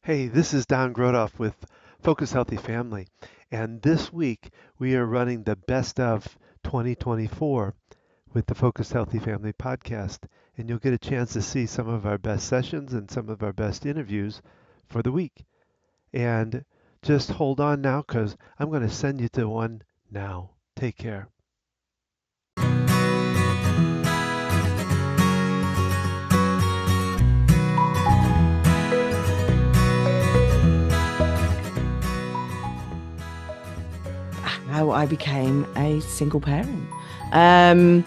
Hey, this is Don Grodoff with Focus Healthy Family, and this week we are running the Best of 2024 with the Focus Healthy Family podcast, and you'll get a chance to see some of our best sessions and some of our best interviews for the week. And just hold on now because I'm going to send you to one now. Take care. How I became a single parent. Um,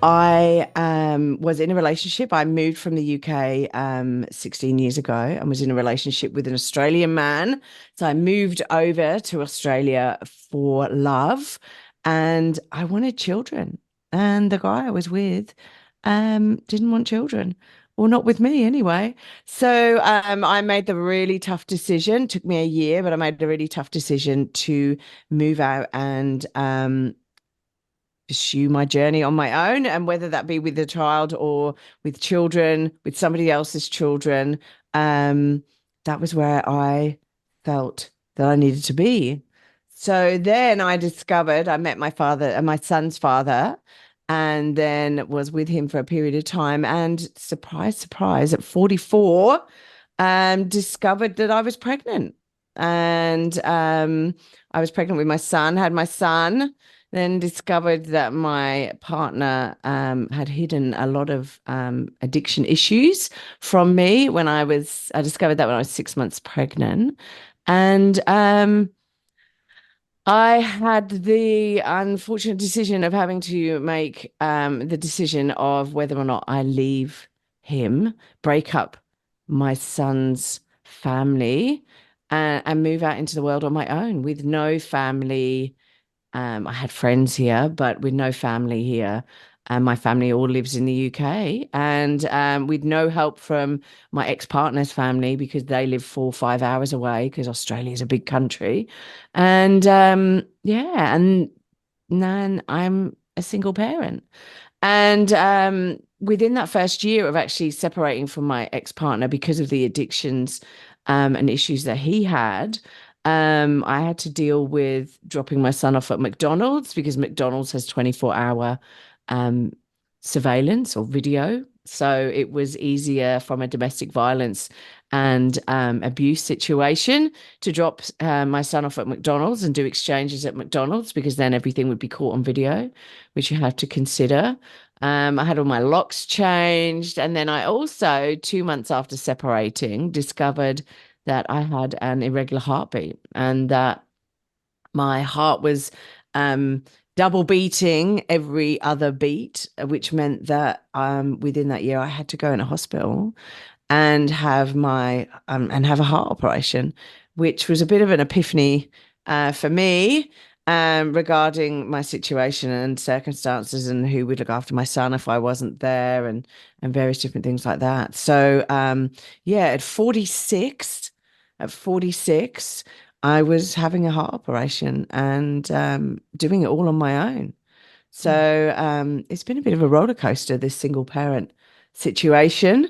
I was in a relationship. I moved from the UK 16 years ago and was in a relationship with an Australian man. So I moved over to Australia for love and I wanted children. And the guy I was with didn't want children. Well, not with me anyway. So I made the really tough decision. Took me a year, but I made a really tough decision to move out and pursue my journey on my own, and whether that be with a child or with children, with somebody else's children, that was where I felt that I needed to be. So then I met my father and my son's father, and then was with him for a period of time. And surprise, surprise, at 44, discovered that I was pregnant. And I was pregnant with my son, had my son, then discovered that my partner had hidden a lot of addiction issues from me I discovered that when I was 6 months pregnant. And I had the unfortunate decision of having to make the decision of whether or not I leave him, break up my son's family, and move out into the world on my own with no family. I had friends here, but with no family here. And my family all lives in the UK, and with no help from my ex-partner's family because they live 4 or 5 hours away because Australia is a big country. And yeah, and then I'm a single parent. And within that first year of actually separating from my ex-partner because of the addictions and issues that he had, I had to deal with dropping my son off at McDonald's because McDonald's has 24-hour um, surveillance or video. So it was easier from a domestic violence and abuse situation to drop my son off at McDonald's and do exchanges at McDonald's, because then everything would be caught on video, which you have to consider. I had all my locks changed. And then I also, 2 months after separating, discovered that I had an irregular heartbeat and that my heart was double beating every other beat, which meant that within that year I had to go in a hospital and have a heart operation, which was a bit of an epiphany for me regarding my situation and circumstances and who would look after my son if I wasn't there, and various different things like that. So yeah, at 46, I was having a heart operation and doing it all on my own. So it's been a bit of a roller coaster, this single parent situation.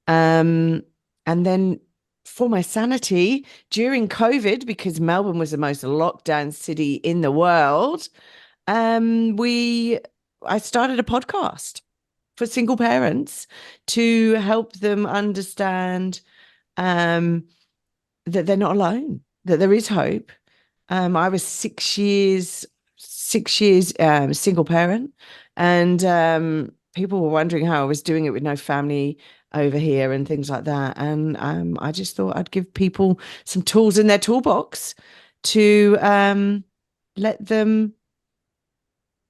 Um, and then for my sanity during COVID, because Melbourne was the most locked down city in the world, we I started a podcast for single parents to help them understand um, that they're not alone, that there is hope. I was 6 years single parent, and people were wondering how I was doing it with no family over here and things like that. And I just thought I'd give people some tools in their toolbox to let them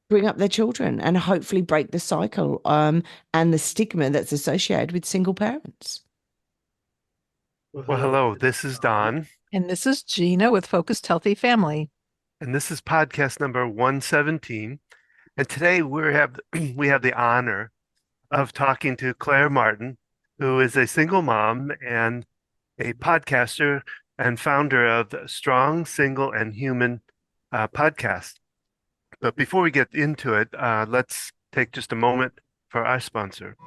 bring up their children and hopefully break the cycle and the stigma that's associated with single parents. Well, hello, this is Don, And this is Gina with Focused Healthy Family. and this is podcast number 117. And today we have the honor of talking to Claire Martin, who is a single mom and a podcaster and founder of Strong, Single, and Human podcast. But before we get into it, let's take just a moment for our sponsor.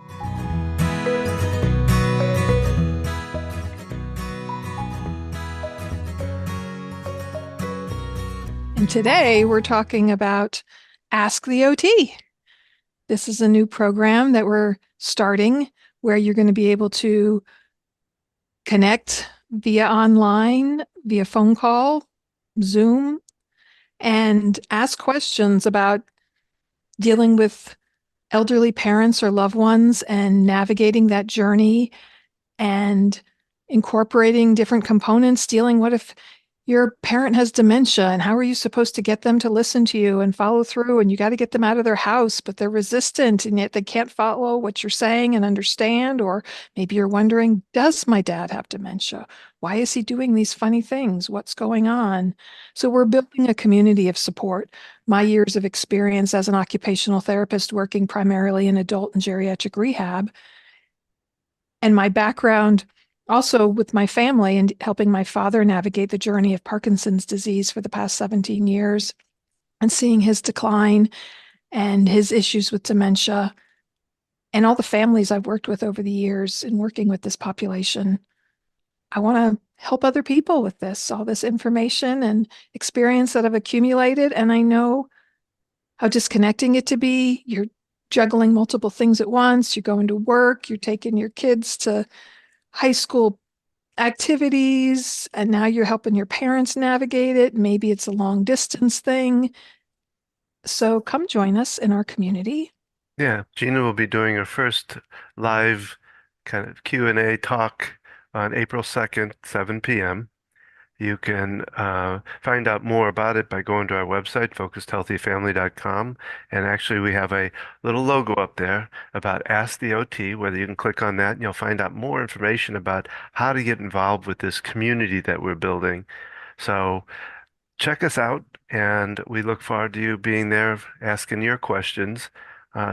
And today we're talking about Ask the OT. This is a new program that we're starting where you're going to be able to connect via online, via phone call, Zoom, and ask questions about dealing with elderly parents or loved ones and navigating that journey and incorporating different components, dealing what if your parent has dementia and how are you supposed to get them to listen to you and follow through, and you got to get them out of their house, but they're resistant and yet they can't follow what you're saying and understand. Or maybe you're wondering, does my dad have dementia? Why is he doing these funny things? What's going on? So we're building a community of support. My years of experience as an occupational therapist working primarily in adult and geriatric rehab, and my background also with my family and helping my father navigate the journey of Parkinson's disease for the past 17 years and seeing his decline and his issues with dementia and all the families I've worked with over the years in working with this population. I want to help other people with this, all this information and experience that I've accumulated. And I know how disconnecting it to be. You're juggling multiple things at once. You're going to work, you're taking your kids to high school activities, and now you're helping your parents navigate it. Maybe it's a long distance thing. So come join us in our community. Yeah, Gina will be doing her first live kind of Q&A talk on April 2nd, 7 p.m. You can find out more about it by going to our website, focusedhealthyfamily.com. And actually, we have a little logo up there about Ask the OT, whether you can click on that and you'll find out more information about how to get involved with this community that we're building. So check us out, and we look forward to you being there asking your questions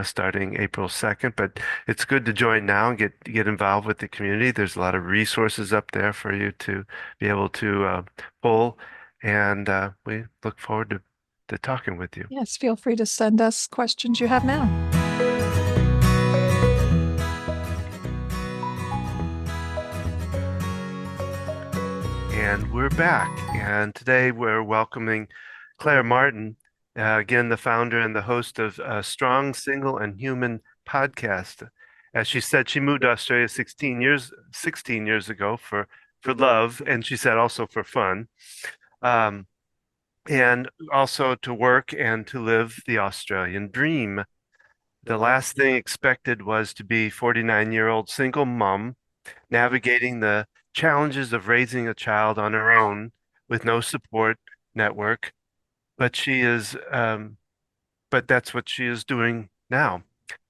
starting April 2nd. But it's good to join now and get involved with the community. There's a lot of resources up there for you to be able to pull, and we look forward to talking with you. Yes, feel free to send us questions you have now. And we're back. And today we're welcoming Claire Martin, again, the founder and the host of Strong, Single, and Human podcast. As she said, she moved to Australia 16 years ago for love, and she said also for fun, and also to work and to live the Australian dream. The last thing expected was to be 49-year-old single mom navigating the challenges of raising a child on her own with no support network. But that's what she is doing now.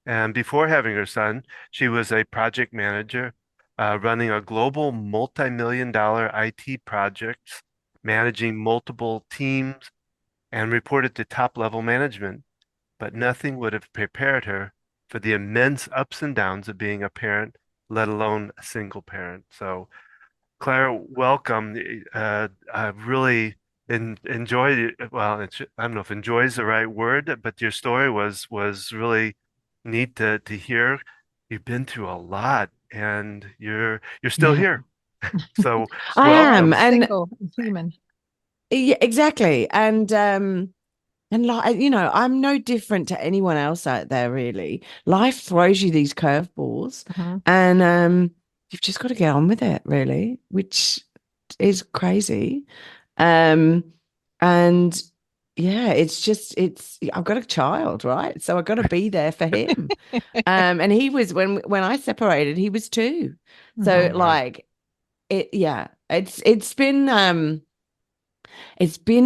And before having her son, she was a project manager, running a global multi-million-dollar IT project, managing multiple teams, and reported to top-level management. But nothing would have prepared her for the immense ups and downs of being a parent, let alone a single parent. So, Claire, welcome. I've really enjoyed it. Well, I don't know if enjoy is the right word, but your story was really neat to hear. You've been through a lot, and you're still here. So I am, welcome. and Single and human. yeah, exactly. And like, I'm no different to anyone else out there, really. Life throws you these curveballs, and you've just got to get on with it, really, which is crazy. And yeah, I've got a child, right? So I've got to be there for him. And he was when I separated, he was 2. So wow. like it's been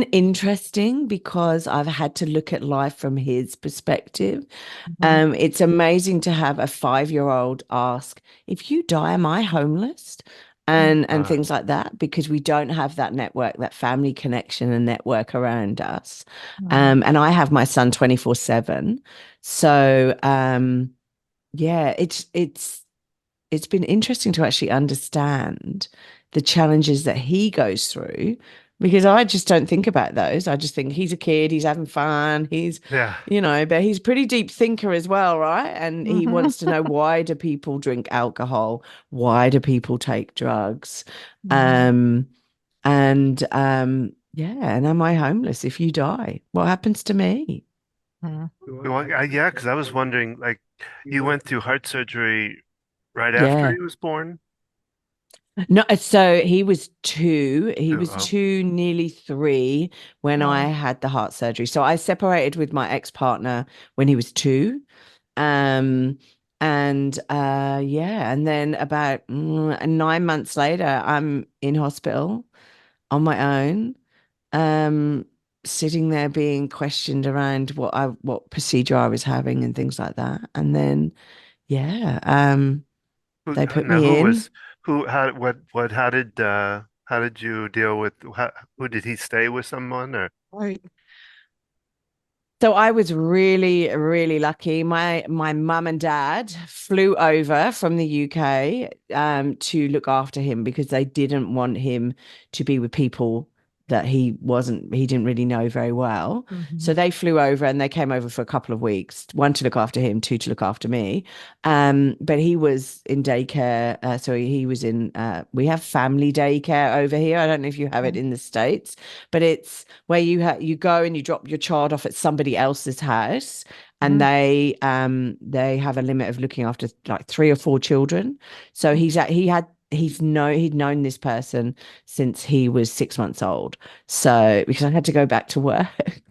interesting because I've had to look at life from his perspective. It's amazing to have a 5-year-old ask, if you die, am I homeless? And things like that, because we don't have that network, that family connection and network around us. And I have my son 24/7. So yeah, it's been interesting to actually understand the challenges that he goes through, because I just don't think about those. I just think he's a kid, he's having fun, Yeah. but he's a pretty deep thinker as well, right? And he wants to know, why do people drink alcohol? Why do people take drugs? And Yeah. And am I homeless if you die? What happens to me? Mm. Well, yeah, because I was wondering, like, you went through heart surgery right after Yeah. he was born? No, so he was two. He Too. was Oh, two, nearly three when I Oh, had the heart surgery. So I separated with my ex-partner when he was two. Um, and yeah, and then about 9 months later, I'm in hospital on my own, um, sitting there being questioned around what procedure I was having and things like that. And then yeah, they put now me who in. was who? How did you deal with? Who did he stay with? Someone or? right. So I was really, really lucky. My mum and dad flew over from the UK to look after him because they didn't want him to be with people that he didn't really know very well. Mhm. So they flew over and they came over for a couple of weeks, one to look after him, two to look after me. But he was in daycare. So he was in, we have family daycare over here. I don't know if you have it Okay. in the States, but it's where you go and you drop your child off at somebody else's house, and Mm. they have a limit of looking after like three or four children. So he'd known this person since he was 6 months old. So because I had to go back to work,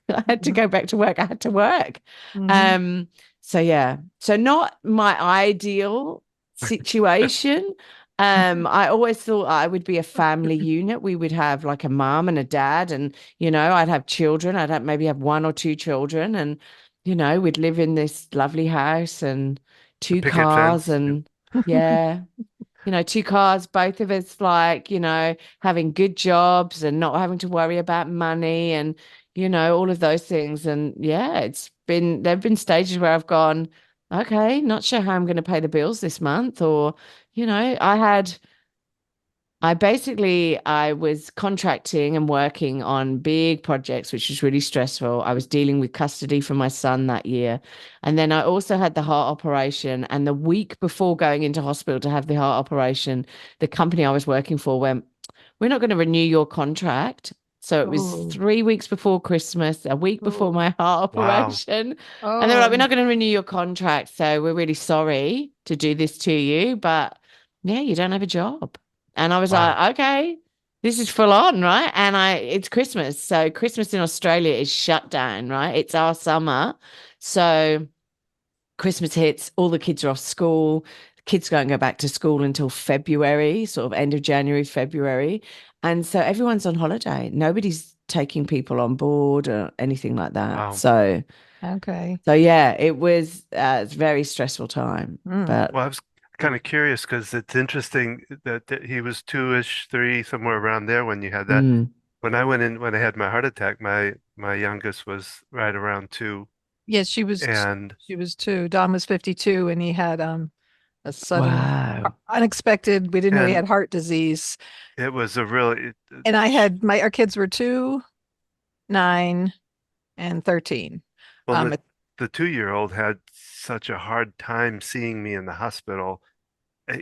I had to Mhm. go back to work. I had to work. Mhm. Um, so yeah, so not my ideal situation. I always thought I would be a family unit. We would have like a mom and a dad, and I'd have children. Maybe have one or two children, and we'd live in this lovely house and A two picket cars, fence. Yeah. and yeah, two cars, both of us like, having good jobs and not having to worry about money and, all of those things. And yeah, there've been stages where I've gone, okay, not sure how I'm going to pay the bills this month. Or, I was contracting and working on big projects, which was really stressful. I was dealing with custody for my son that year. And then I also had the heart operation. And the week before going into hospital to have the heart operation, the company I was working for went, we're not going to renew your contract. So it was Oh, 3 weeks before Christmas, a week before oh, my heart Wow. operation. And they were like, we're oh. not going to renew your contract. So we're really sorry to do this to you. But yeah, you don't have a job. And I was Wow. like, okay, this is full on, right? And it's Christmas. So Christmas in Australia is shut down, right? It's our summer. So Christmas hits, all the kids are off school. Kids don't go back to school until February, sort of end of January, February. And so everyone's on holiday. Nobody's taking people on board or anything like that. Wow. Okay. So yeah, it's a very stressful time. Mm. But Well, I was kind of curious because it's interesting that he was two-ish, three, somewhere around there when you had that. mm, When I had my heart attack, my youngest was right around two, Yes, she was and she was two. Don was 52 and he had a sudden wow. unexpected, we didn't know he and had heart disease. it was a really And I had our kids were 2, 9, and 13. well Um, the 2-year-old had such a hard time seeing me in the hospital.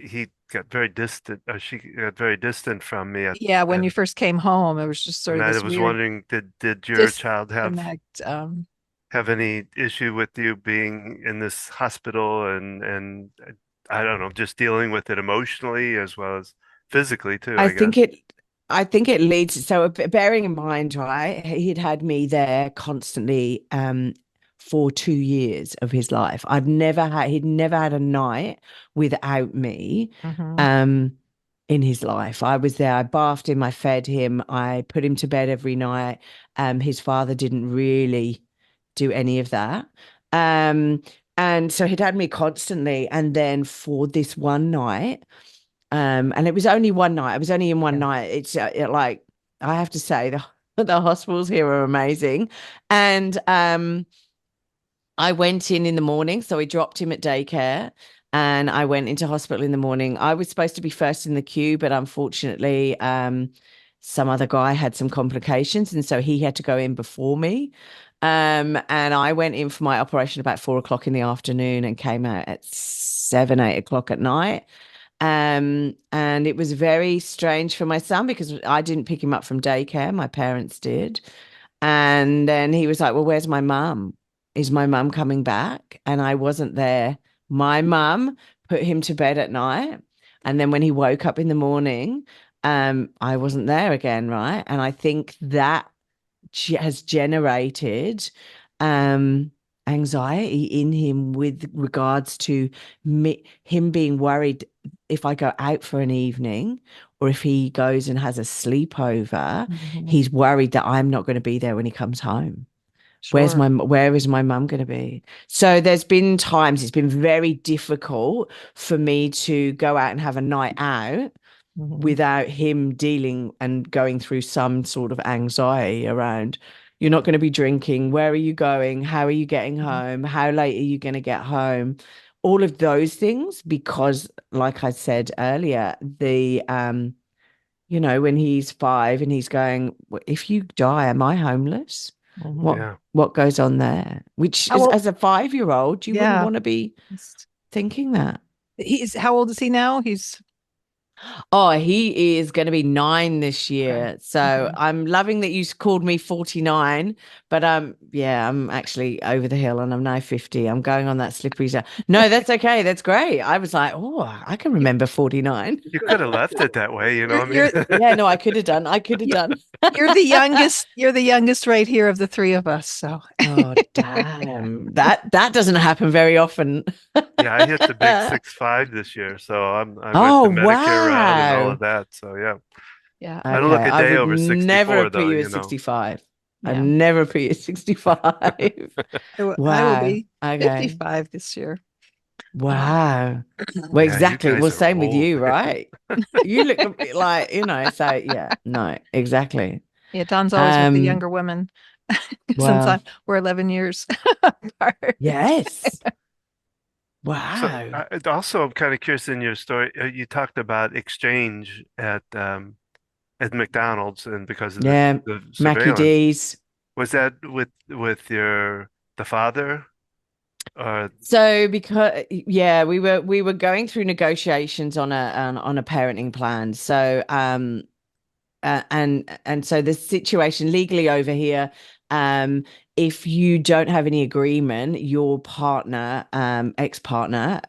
He got very distant, she got very distant from me yeah, when you and first came home, it was just sort and of I this was weird wondering, did your child disconnect. have any issue with you being in this hospital and I don't know, just dealing with it emotionally as well as physically too, I I think guess. it I think it leads so bearing in mind, right, he'd had me there constantly for 2 years of his life. He'd never had a night without me Mhm. um in his life. I was there, I bathed him, I fed him, I put him to bed every night. His father didn't really do any of that. Um and so he'd had me constantly, and then for this one night, and it was only one night. I was only in one Yeah. night. Like I have to say the hospitals here are amazing, and I went in the morning, so we dropped him at daycare, and I went into hospital in the morning. I was supposed to be first in the queue, but unfortunately, some other guy had some complications, and so he had to go in before me. And I went in for my operation about 4 o'clock in the afternoon and came out at 7, 8 o'clock at night. And it was very strange for my son because I didn't pick him up from daycare. My parents did. And then he was like, well, where's my mum? Is my mum coming back? And I wasn't there. My mum put him to bed at night. And then when he woke up in the morning, I wasn't there again, right? And I think that has generated anxiety in him with regards to him being worried if I go out for an evening or if he goes and has a sleepover, he's worried that I'm not going to be there when he comes home. Where is my mum going to be? So there's been times it's been very difficult for me to go out and have a night out without him dealing and going through some sort of anxiety around, you're not going to be drinking. Where are you going? How are you getting home? How late are you going to get home? All of those things, because like I said earlier, when he's 5 and he's going, if you die, am I homeless? What goes on there? Which is, as a 5-year-old, you wouldn't want to be thinking that. How old is he now? He is going to be 9 this year. Okay. So I'm loving that you called me 49, but I'm actually over the hill and I'm now 50. I'm going on that slippery zone. No, that's okay. That's great. I was like, I can remember 49. You could have left it that way, Yeah, no, I could have done. You're the youngest. You're the youngest right here of the three of us. So. Oh, damn. That doesn't happen very often. Yeah, I hit the big 6'5" this year, so I went the Medicare route and all of that. So yeah. Okay. I don't look a day over 64 never though. Put you at 65. I've never put you at 65. Wow. I will be 55 this year. Wow. Well, exactly. Well, same with you, right? You look like, so yeah, no, exactly. Yeah, Don's always with the younger women. Sometimes we're 11 years apart. Yes. Wow. So, also, I'm kind of curious in your story. You talked about exchange at McDonald's, and because of the surveillance. Mackie D's. Was that with the father? So because we were going through negotiations on a parenting plan. So and so the situation legally over here, if you don't have any agreement, your partner, ex-partner,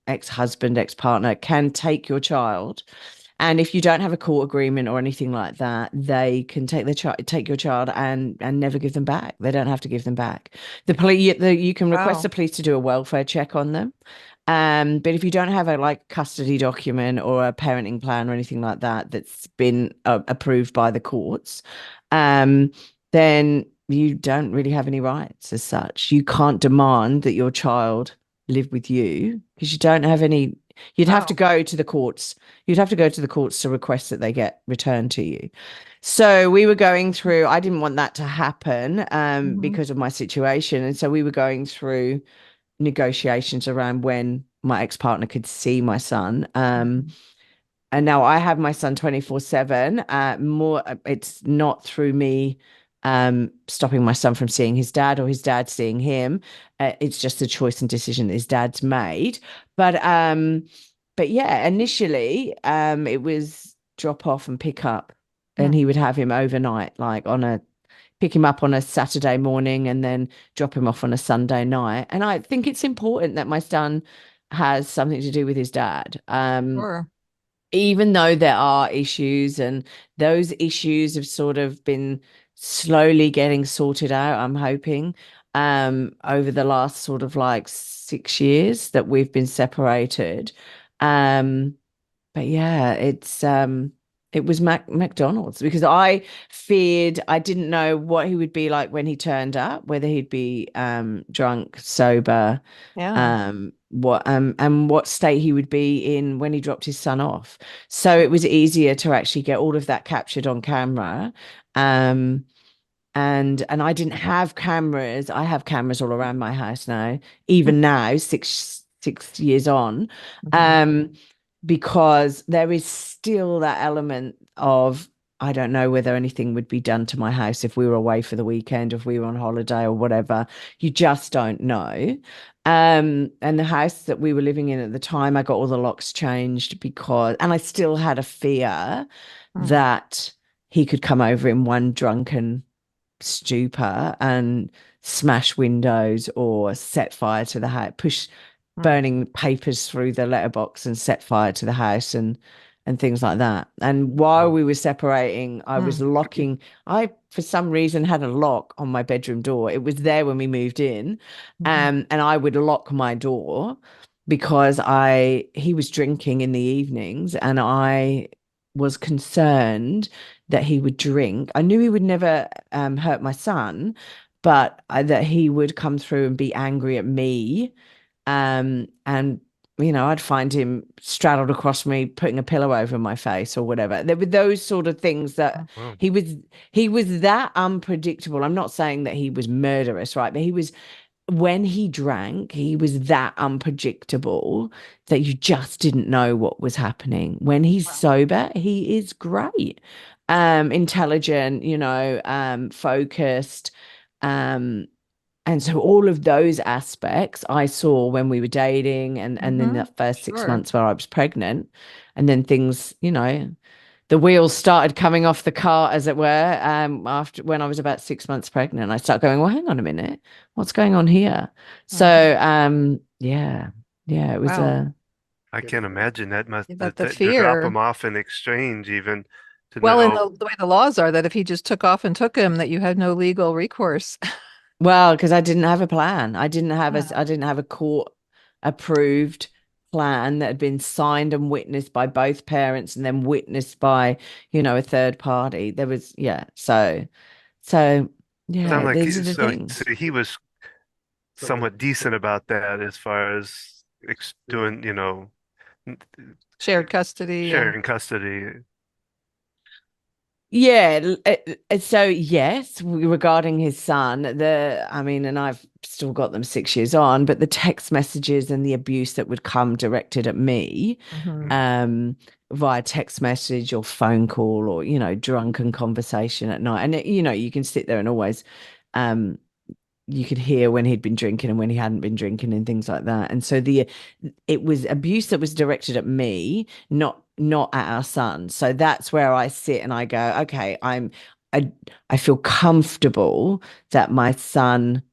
ex-husband, ex-partner can take your child. And if you don't have a court agreement or anything like that, they can take your child and never give them back. They don't have to give them back. You can request the police to do a welfare check on them. But if you don't have a custody document or a parenting plan or anything like that that's been approved by the courts, then you don't really have any rights as such. You can't demand that your child live with you because you don't have any. You'd have to go to the courts. You'd have to go to the courts to request that they get returned to you. So we were going through, I didn't want that to happen because of my situation. And so we were going through negotiations around when my ex-partner could see my son. And now I have my son 24/7. It's not through me stopping my son from seeing his dad or his dad seeing him. It's just a choice and decision that his dad's made. But yeah, initially it was drop off and pick up, and he would have him overnight, pick him up on a Saturday morning and then drop him off on a Sunday night. And I think it's important that my son has something to do with his dad. Sure. Even though there are issues, and those issues have sort of been slowly getting sorted out, I'm hoping, over the last sort of 6 years that we've been separated. But yeah, it was McDonald's because I feared, I didn't know what he would be like when he turned up, whether he'd be drunk, sober, what state he would be in when he dropped his son off. So it was easier to actually get all of that captured on camera. And I didn't have cameras. I have cameras all around my house now, even now, six years on. Because there is still that element of I don't know whether anything would be done to my house if we were away for the weekend, if we were on holiday or whatever. You just don't know. And the house that we were living in at the time, I got all the locks changed and I still had a fear that he could come over in one drunken stupor and smash windows or set fire to the house, push burning papers through the letterbox and set fire to the house and things like that. And while we were separating, I was locking. I, for some reason, had a lock on my bedroom door. It was there when we moved in, and I would lock my door because he was drinking in the evenings, and I was concerned that he would drink. I knew he would never hurt my son, but that he would come through and be angry at me. And I'd find him straddled across me, putting a pillow over my face or whatever. There were those sort of things that he was that unpredictable. I'm not saying that he was murderous, right? But when he drank, he was that unpredictable that you just didn't know what was happening. When he's sober, he is great, intelligent, focused, and so all of those aspects I saw when we were dating and in the first 6 months where I was pregnant. And then things, the wheels started coming off the cart, as it were, after when I was about 6 months pregnant. I started going, well, hang on a minute. What's going on here? So, yeah, it was I can't imagine that the to fear. drop him off in exchange even to Well, know. and the way the laws are that if he just took off and took him, that you had no legal recourse. Well, because I didn't have a plan. I didn't have a court approved plan that had been signed and witnessed by both parents and then witnessed by, a third party. There was, So yeah, Like, these are the things. so he was somewhat decent about that as far as doing, Shared custody. sharing custody. Yeah, so yes, regarding his son, and I've still got them 6 years on, but the text messages and the abuse that would come directed at me, via text message or phone call or, drunken conversation at night. And, you can sit there and always, you could hear when he'd been drinking and when he hadn't been drinking and things like that. And so it was abuse that was directed at me, not at our son. So that's where I sit and I go, okay, I feel comfortable that my son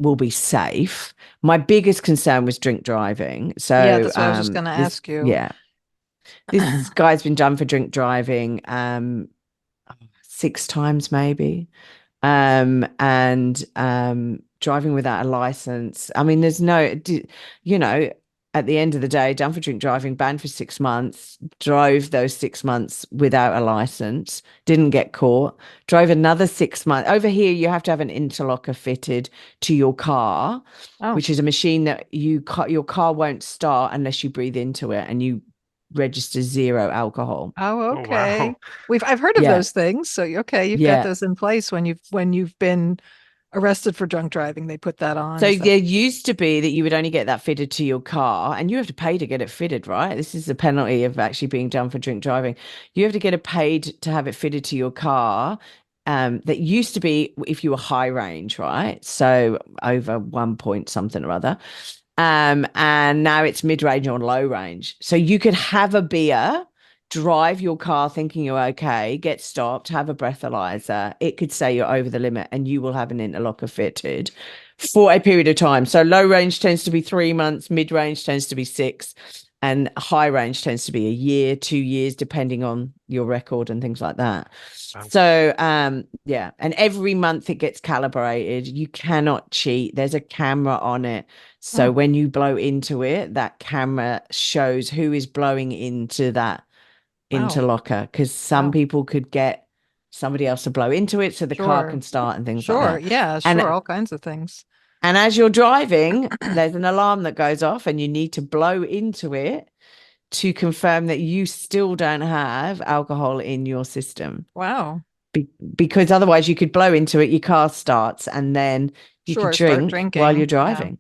will be safe. My biggest concern was drink driving. So yeah, that's what I was just going to ask you. Yeah, this guy's been done for drink driving 6 times maybe. And driving without a license. I mean, there's no, at the end of the day, done for drink driving, banned for 6 months, drove those 6 months without a license, didn't get caught, drove another 6 months. Over here, you have to have an interlocker fitted to your car, which is a machine that your car won't start unless you breathe into it, and you register 0 alcohol. Oh, okay. Oh, wow. I've heard of those things. So you've got those in place when you've been arrested for drunk driving. They put that on. So there used to be that you would only get that fitted to your car, and you have to pay to get it fitted, right? This is the penalty of actually being done for drink driving. You have to get paid to have it fitted to your car. That used to be if you were high range, right? So over 1 point something or other. And now it's mid-range or low range. So you could have a beer, drive your car thinking you're okay, get stopped, have a breathalyzer. It could say you're over the limit and you will have an interlocker fitted for a period of time. So low range tends to be 3 months, mid-range tends to be 6, and high range tends to be a year, 2 years, depending on your record and things like that. Wow. So, and every month it gets calibrated. You cannot cheat. There's a camera on it. So when you blow into it, that camera shows who is blowing into that interlocker, because some people could get somebody else to blow into it so the car can start and things like that. All kinds of things. And as you're driving, there's an alarm that goes off and you need to blow into it to confirm that you still don't have alcohol in your system. Wow. Because otherwise you could blow into it, your car starts, and then you could drink while you're driving. Yeah.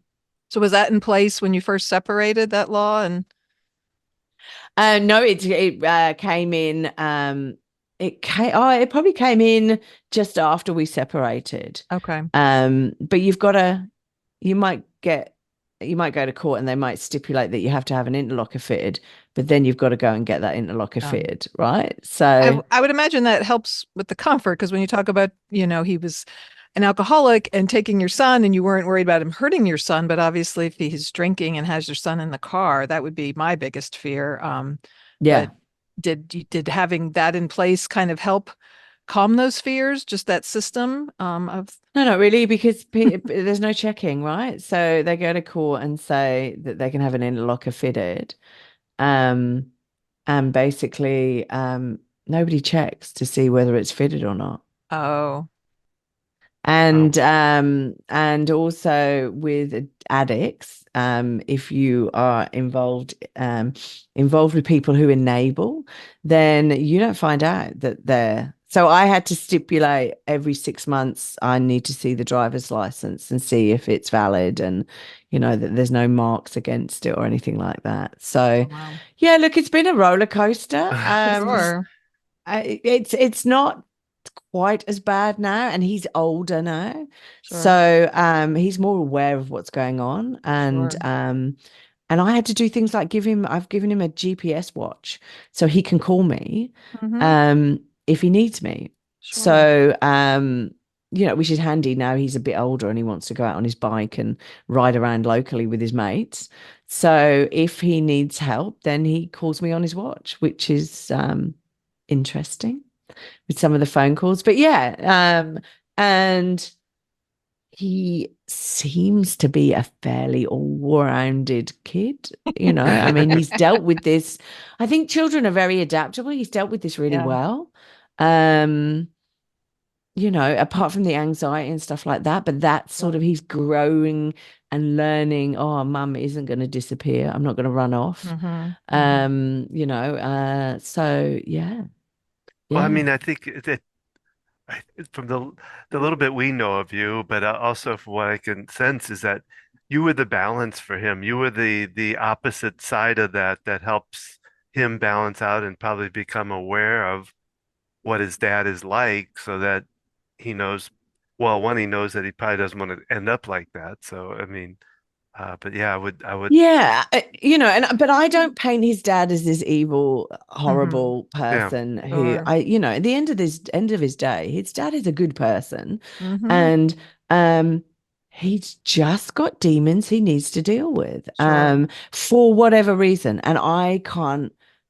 So was that in place when you first separated, that law? And no, it came in it probably came in just after we separated. Okay. But you might go to court and they might stipulate that you have to have an interlocker fitted, but then you've got to go and get that interlocker fitted, right? So I would imagine that helps with the comfort, because when you talk about, he was an alcoholic and taking your son, and you weren't worried about him hurting your son, but obviously if he's drinking and has your son in the car, that would be my biggest fear. yeah. But did having that in place kind of help calm those fears, just that system of No, not really, because there's no checking, right? So they go to court and say that they can have an interlocker fitted. Um, and basically, nobody checks to see whether it's fitted or not. oh And also with addicts, if you are involved with people who enable, then you don't find out that they're. So I had to stipulate every 6 months I need to see the driver's license and see if it's valid, and that there's no marks against it or anything like that. So wow. yeah, look, it's been a roller coaster. Sure. It's not quite as bad now, and he's older now, Sure. so he's more aware of what's going on, and Sure. and I had to do things like I've given him a GPS watch so he can call me if he needs me. Sure. So which is handy now he's a bit older and he wants to go out on his bike and ride around locally with his mates. So if he needs help, then he calls me on his watch, which is interesting with some of the phone calls. But yeah, and he seems to be a fairly all-rounded kid. I mean, he's dealt with this. I think children are very adaptable. He's dealt with this really well. Apart from the anxiety and stuff like that, but that's sort of he's growing and learning, oh, mum isn't going to disappear. I'm not going to run off. So yeah. Well, I mean, I think that from the little bit we know of you, but also from what I can sense is that you were the balance for him. You were the opposite side of that helps him balance out and probably become aware of what his dad is like, so that he knows. Well, one, he knows that he probably doesn't want to end up like that. So, I mean, but yeah, I would, Yeah, but I don't paint his dad as this evil, horrible yeah, person who Sure. at the end of his day, his dad is a good person, Mhm. and he's just got demons he needs to deal with, Sure. for whatever reason, and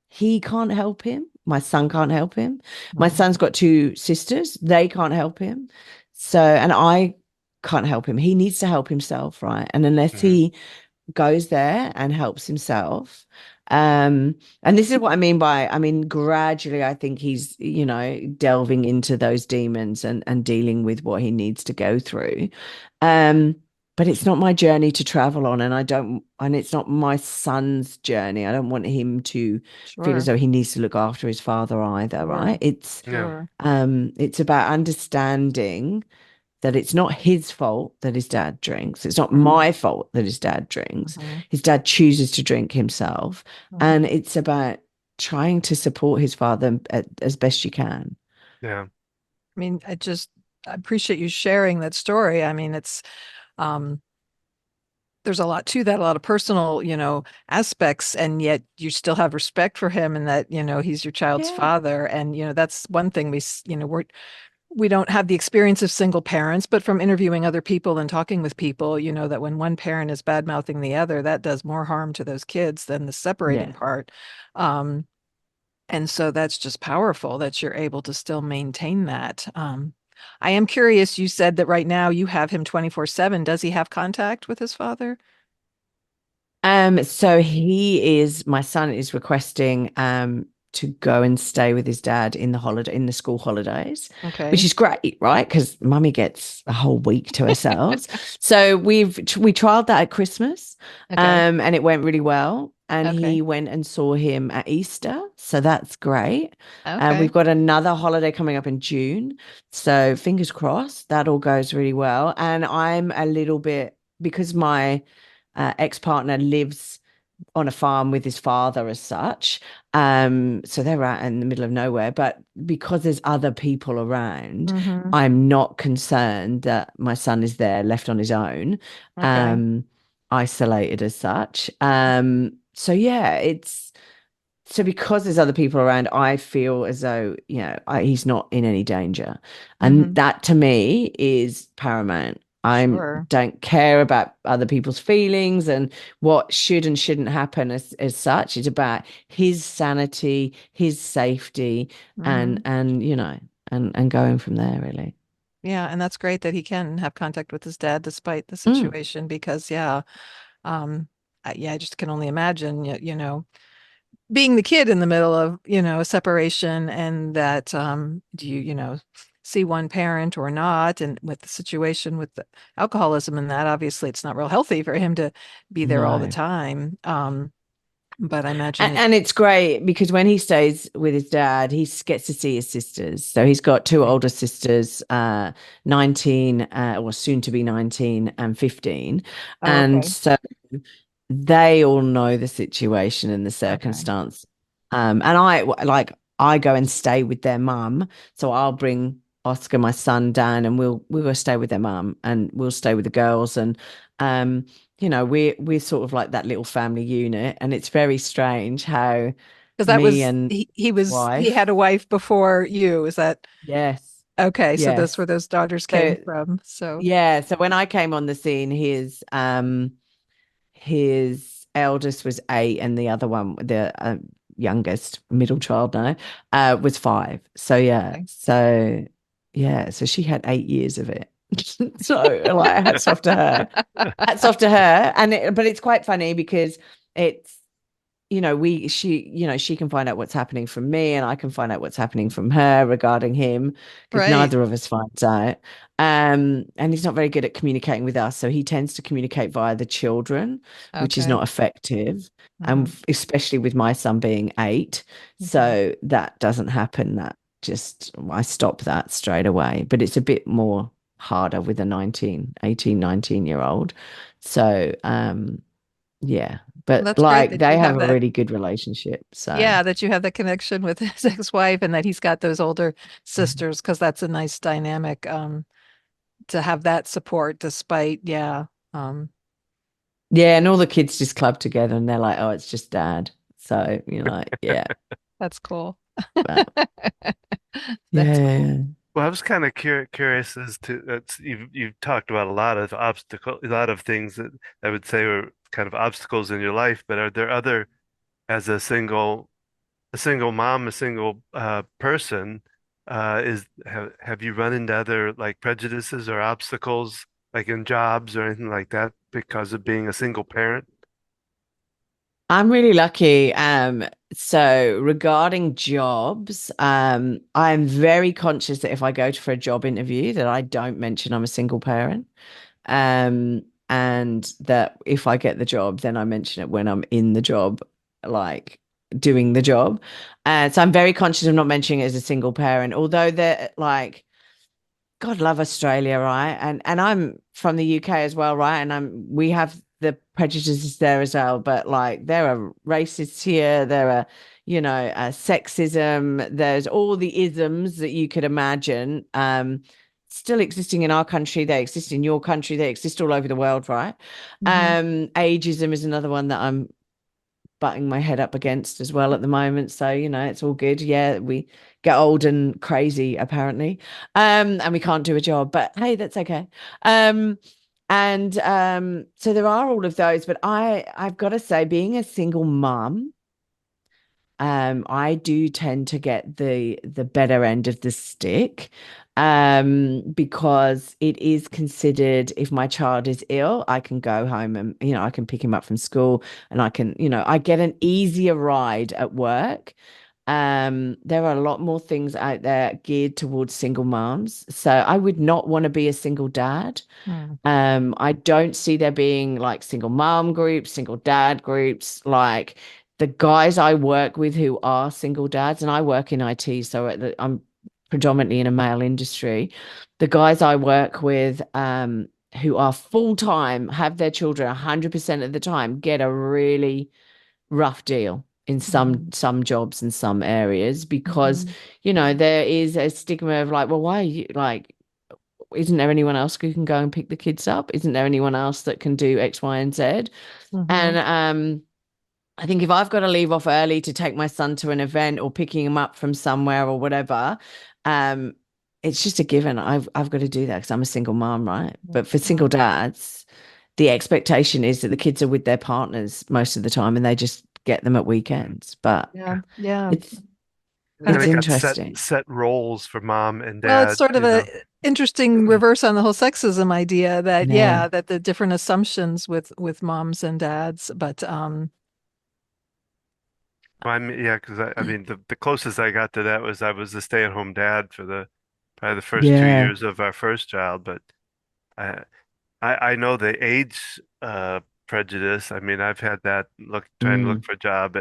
he can't help him. My son can't help him. My son's got two sisters; they can't help him. So, and I can't help him. He needs to help himself, right? And unless mhm, he goes there and helps himself. And this is what I mean, gradually, I think he's, delving into those demons and dealing with what he needs to go through. But it's not my journey to travel on, and it's not my son's journey. I don't want him to feel as Sure. though he needs to look after his father either, right? yeah, It's about understanding that it's not his fault that his dad drinks. It's not Mhm. my fault that his dad drinks. Mhm. His dad chooses to drink himself. And it's about trying to support his father as best you can. yeah. I mean, I appreciate you sharing that story. I mean, it's there's a lot to that, a lot of personal, aspects, and yet you still have respect for him, and that, he's your child's Yeah. father. And, that's one thing we don't have the experience of single parents, but from interviewing other people and talking with people, that when one parent is bad mouthing the other, that does more harm to those kids than the separating Yeah. part. And so that's just powerful that you're able to still maintain that. I am curious, you said that right now you have him 24/7. Does he have contact with his father? So my son is requesting to go and stay with his dad in the school holidays, Okay. which is great, right? Because mummy gets a whole week to ourselves. So we trialed that at Christmas, Okay. and it went really well. And Okay. he went and saw him at Easter, so that's great. Okay. We've got another holiday coming up in June, so fingers crossed that all goes really well. And I'm a little bit, because my ex-partner lives on a farm with his father as such. So they're out in the middle of nowhere. But because there's other people around, Mm-hmm. I'm not concerned that my son is there left on his own, Okay. isolated as such. So yeah, it's so because there's other people around, I feel as though, he's not in any danger. And Mm-hmm. that to me is paramount. I Sure. don't care about other people's feelings and what should and shouldn't happen as such. It's about his sanity, his safety, Mm-hmm. and going from there, really. Yeah, and that's great that he can have contact with his dad despite the Mm, situation because yeah, um yeah, I just can only imagine being the kid in the middle of, a separation and that do you, see one parent or not and with the situation with the alcoholism and that obviously it's not real healthy for him to be there all the no. time. But I imagine And it's great because when he stays with his dad, he gets to see his sisters. So he's got two older sisters, 19, or soon to be 19 and 15. oh, And okay. so they all know the situation and the Okay. circumstance. And I go and stay with their mum. So I'll bring Oscar, my son, down, and we'll go stay with their mum, and we'll stay with the girls. And we're sort of like that little family unit, and it's very strange how Because that me was and he had wife, a wife before you. Is that yes, okay? So those yes. where those daughters came So from. So yeah, so when I came on the scene, his eldest was 8, and the other one, the youngest middle child now, was 5. So okay. so she had 8 years of it. So like, hats off to her. Hats off to her. But it's quite funny because it's she can find out what's happening from me, and I can find out what's happening from her regarding him, because Right. neither of us finds out. And he's not very good at communicating with us, so he tends to communicate via the children, which is Okay. not effective, and Hmm. especially with my son being 8. Hmm. So that doesn't happen. That just I stop that straight away. But it's a bit more harder with a 19-year old. So yeah, Well, but that's great like that you they have have a that. really good relationship. So Yeah, that you have that connection with his ex-wife and that he's got those older Mhm. sisters because that's a nice dynamic to have that support despite yeah. Um Yeah, and all the kids just club together and they're like, oh, it's just dad. So, like, yeah. that's cool. But That's cool. yeah. Well, I was kind of curious as to you've talked about a lot of a lot of things that I would say are kind of obstacles in your life, but are there other, as a single mom, a single person, have you run into other like prejudices or obstacles like in jobs or anything like that because of being a single parent? I'm really lucky. So regarding jobs, I'm very conscious that if I go for a job interview, that I don't mention I'm a single parent. And that if I get the job, then I mention it when I'm in the job, like doing the job. So I'm very conscious of not mentioning it as a single parent, although they're like, God love Australia, right? And I'm from the UK as well, right? And we have the prejudices there as well, but like there are racists here, there are, sexism, there's all the isms that you could imagine, still existing in our country, they exist in your country, they exist all over the world, right? Hmm. Ageism is another one that I'm butting my head up against as well at the moment. So, it's all good. Yeah, we get old and crazy apparently. And we can't do a job, but hey, that's okay. And so there are all of those, but I've got to say, being a single mum, I do tend to get the better end of the stick, because it is considered, if my child is ill, I can go home and I can pick him up from school, and I can, I get an easier ride at work. There are a lot more things out there geared towards single moms, so I would not want to be a single dad. Hmm. I don't see there being like single mom groups, single dad groups. Like the guys I work with who are single dads, and I work in IT, so I'm predominantly in a male industry. The guys I work with, who are full time, have their children 100% of the time, get a really rough deal in some jobs and some areas because Mhm. there is a stigma of like, well, why are you like, isn't there anyone else who can go and pick the kids up? Isn't there anyone else that can do X, Y, and Z? Mhm. And I think if I've got to leave off early to take my son to an event or picking him up from somewhere or whatever, um, it's just a given. I've got to do that because I'm a single mom, right? But for single dads, the expectation is that the kids are with their partners most of the time and they just get them at weekends. But Yeah. it's And then it's it got interesting. set roles for mom and Well, it's dad, sort of a interesting reverse on the whole sexism idea that Yeah. that the different assumptions with moms and dads, but Well, yeah, because I mean the closest I got to that was I was a stay-at-home dad for probably the first two Yeah. years of our first child, but I I know the age prejudice. I mean, I've had that trying to look Mm. for a job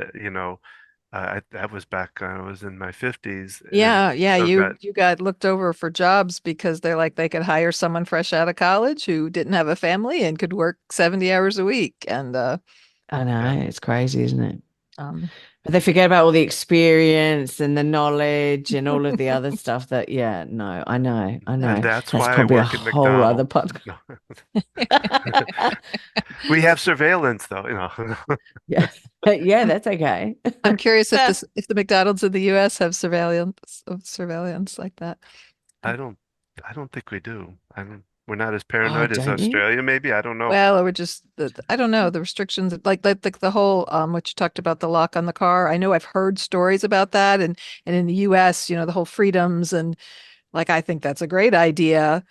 that was back when I was in my 50s and yeah, still got you got looked over for jobs because they're like they could hire someone fresh out of college who didn't have a family and could work 70 hours a week. And I yeah. know, it's crazy, isn't it? um, But they forget about all the experience and the knowledge and all of the other stuff that, yeah, no, I know, I And know. that's That's why I probably a work at whole other McDonald's. podcast. No. We have surveillance though, Yeah. Yeah, that's okay. I'm curious if the McDonald's in the US have surveillance like that. I don't I don't think we do. I don't We're not as Oh, paranoid as don't you? Australia, maybe. I don't know. Well, or just I don't know, the restrictions like the whole what you talked about, the lock on the car. I know I've heard stories about that, and in the US, the whole freedoms, and like I think that's a great idea,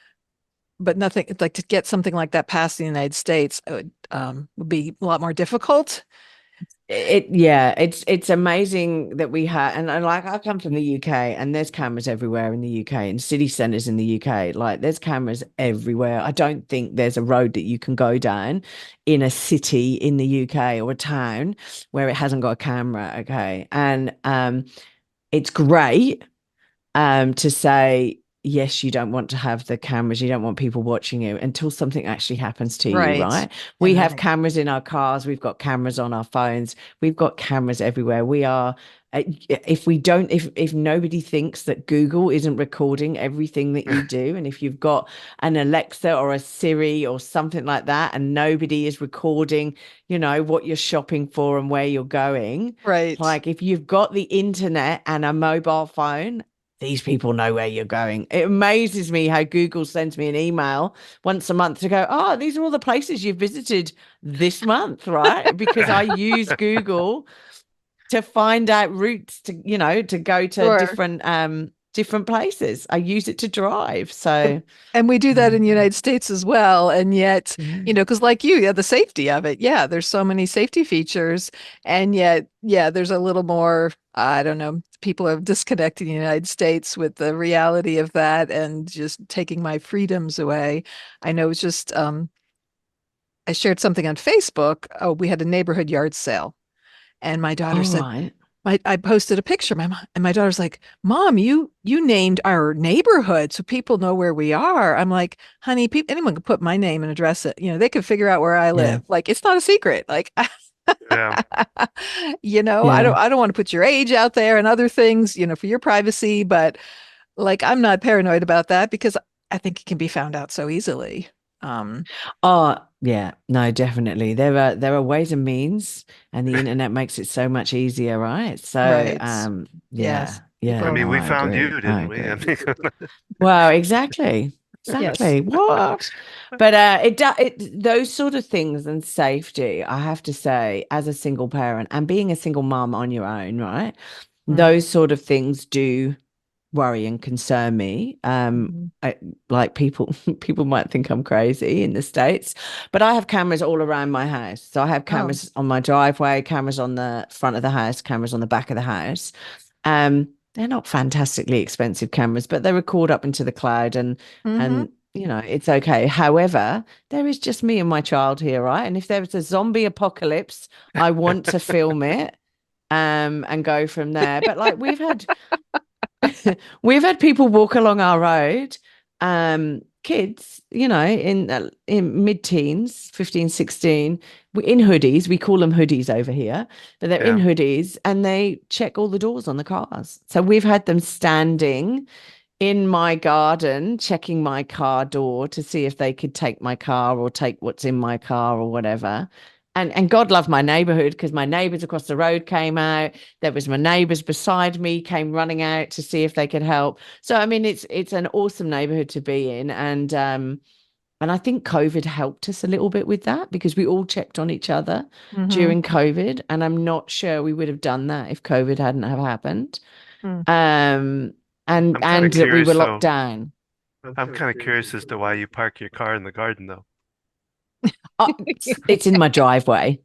but nothing like to get something like that passed in the United States would be a lot more difficult. Yeah, it's amazing that we have, and like I come from the UK, and there's cameras everywhere in the UK, in city centers in the UK. Like there's cameras everywhere. I don't think there's a road that you can go down in a city in the UK or a town where it hasn't got a camera. Okay, and it's great to say, yes, you don't want to have the cameras, you don't want people watching you until something actually happens to you, Right. right? We And have then cameras in our cars, we've got cameras on our phones, we've got cameras everywhere. We are if we don't if nobody thinks that Google isn't recording everything that you do, and if you've got an Alexa or a Siri or something like that and nobody is recording what you're shopping for and where you're going, right. like if you've got the internet and a mobile phone, these people know where you're going. It amazes me how Google sends me an email once a month to go, oh, these are all the places you've visited this month, right? Because I use Google to find out routes to go to Sure. different places. I use it to drive. So And we do that yeah. in the United States as well. And yet, Yeah. because like yeah, the safety of it. Yeah, there's so many safety features. And yet, yeah, there's a little more, I don't know, people are disconnected in the United States with the reality of that and just taking my freedoms away. I know it's just, I shared something on Facebook. Oh, we had a neighborhood yard sale. And my daughter All said, right. I posted a picture. And my daughter's like, "Mom, you named our neighborhood so people know where we are." I'm like, "Honey, anyone can put my name and address it. They can figure out where I Yeah. live. Like, it's not a secret. Like, Yeah. Yeah. I don't want to put your age out there and other things, for your privacy, but like I'm not paranoid about that because I think it can be found out so easily." Um, Oh, yeah. No, definitely. There are ways and means, and the internet makes it so much easier, right? So, right. yeah. Yes. I Yeah, People, mean, no, we I found agree. you, I didn't we? I agree. mean, Well, exactly. yes. Exactly. What? But those sort of things and safety, I have to say, as a single parent and being a single mom on your own, right? Mm-hmm. Those sort of things do worry and concern me. Like people might think I'm crazy in the States, but I have cameras all around my house. So I have Oh. cameras on my driveway, cameras on the front of the house, cameras on the back of the house. They're not fantastically expensive cameras, but they record up into the cloud Mm-hmm. and it's okay. However, there is just me and my child here, right? And if there was a zombie apocalypse, I want to film it and go from there. But like we've had people walk along our road kids, in mid-teens, 15, 16, in hoodies. We call them hoodies over here, but they're in Yeah. hoodies and they check all the doors on the cars. So we've had them standing in my garden, checking my car door to see if they could take my car or take what's in my car or whatever. And God love my neighborhood, because my neighbors across the road came out. There was my neighbors beside me came running out to see if they could help. So I mean, it's an awesome neighborhood to be in, and I think COVID helped us a little bit with that, because we all checked on each other Mm-hmm. during COVID, and I'm not sure we would have done that if COVID hadn't have happened. Mm. And I'm kind of and that we curious were locked though. down. I'm kind of curious as to why you park your car in the garden though. It's in my driveway.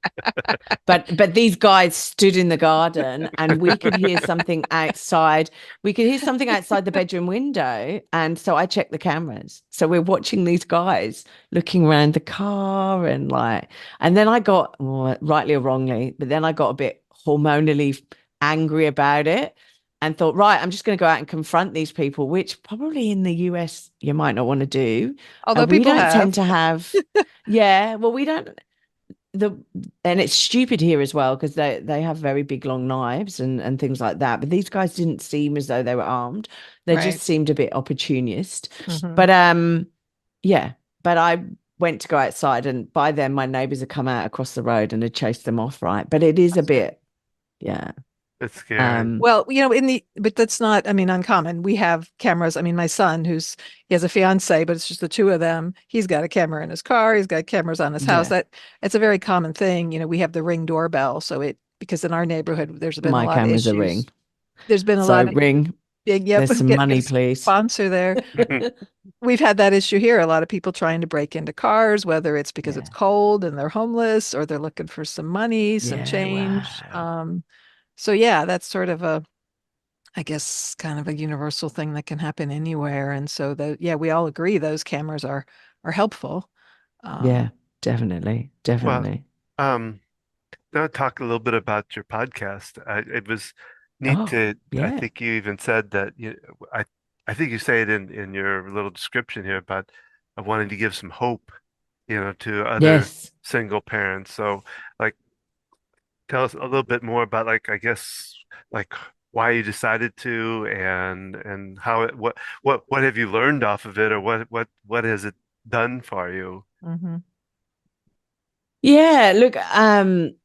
But these guys stood in the garden and we could hear something outside. We could hear something outside the bedroom window. And so I checked the cameras. So we're watching these guys looking around the car and then I got, rightly or wrongly, but then I got a bit hormonally angry about it and thought, right, I'm just going to go out and confront these people, which probably in the US you might not want to do. Although We people don't have. tend to have, yeah, well, we don't the and it's stupid here as well, because they have very big long knives and things like that, but these guys didn't seem as though they were armed. They Right. just seemed a bit opportunist. Mhm. But yeah, but I went to go outside, and by then my neighbors had come out across the road and had chased them off, right? But it is a bit, yeah. It's scary. Well, but that's not, I mean, uncommon. We have cameras. I mean, my son, he has a fiance, but it's just the two of them. He's got a camera in his car. He's got cameras on his house. Yeah. It's a very common thing. We have the Ring doorbell. Because in our neighborhood, there's been a My lot of camera's a issues. Ring. There's been a So lot of Ring, big, there's some get money, a please. sponsor there. We've had that issue here. A lot of people trying to break into cars, whether it's because it's Yeah. cold and they're homeless, or they're looking for some money, some Yeah, change. wow. So yeah, that's sort of I guess, kind of a universal thing that can happen anywhere. And so we all agree those cameras are helpful. Yeah, definitely. Well, Definitely. now talk a little bit about your podcast. It was neat Oh, I yeah. think you even said that I I think you say it in your little description here about wanting to give some hope, to other Yes. single parents. So, like, tell us a little bit more about, like, I guess, like, why you decided to, and how what have you learned off of it, or what has it done for you? Mm-hmm. Yeah, look, and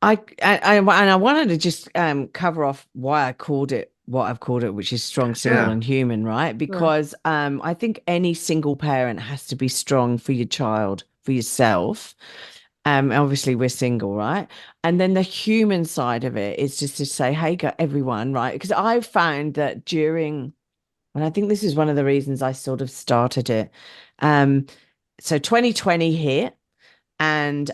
I wanted to just cover off why I called it what I've called it, which is strong, single, Yeah. and human, right? Because I think any single parent has to be strong for your child, for yourself. Obviously we're single, right? And then the human side of it is just to say, hey, everyone, right? Because I found that and I think this is one of the reasons I sort of started it. So 2020 hit, and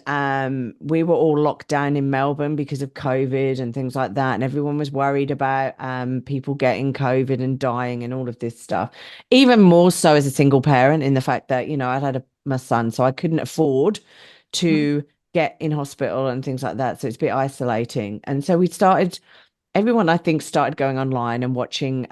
we were all locked down in Melbourne because of COVID and things like that, and everyone was worried about people getting COVID and dying and all of this stuff. Even more so as a single parent, in the fact that I'd had my son, so I couldn't afford to get in hospital and things like that. So it's a bit isolating, and so everyone I think started going online and watching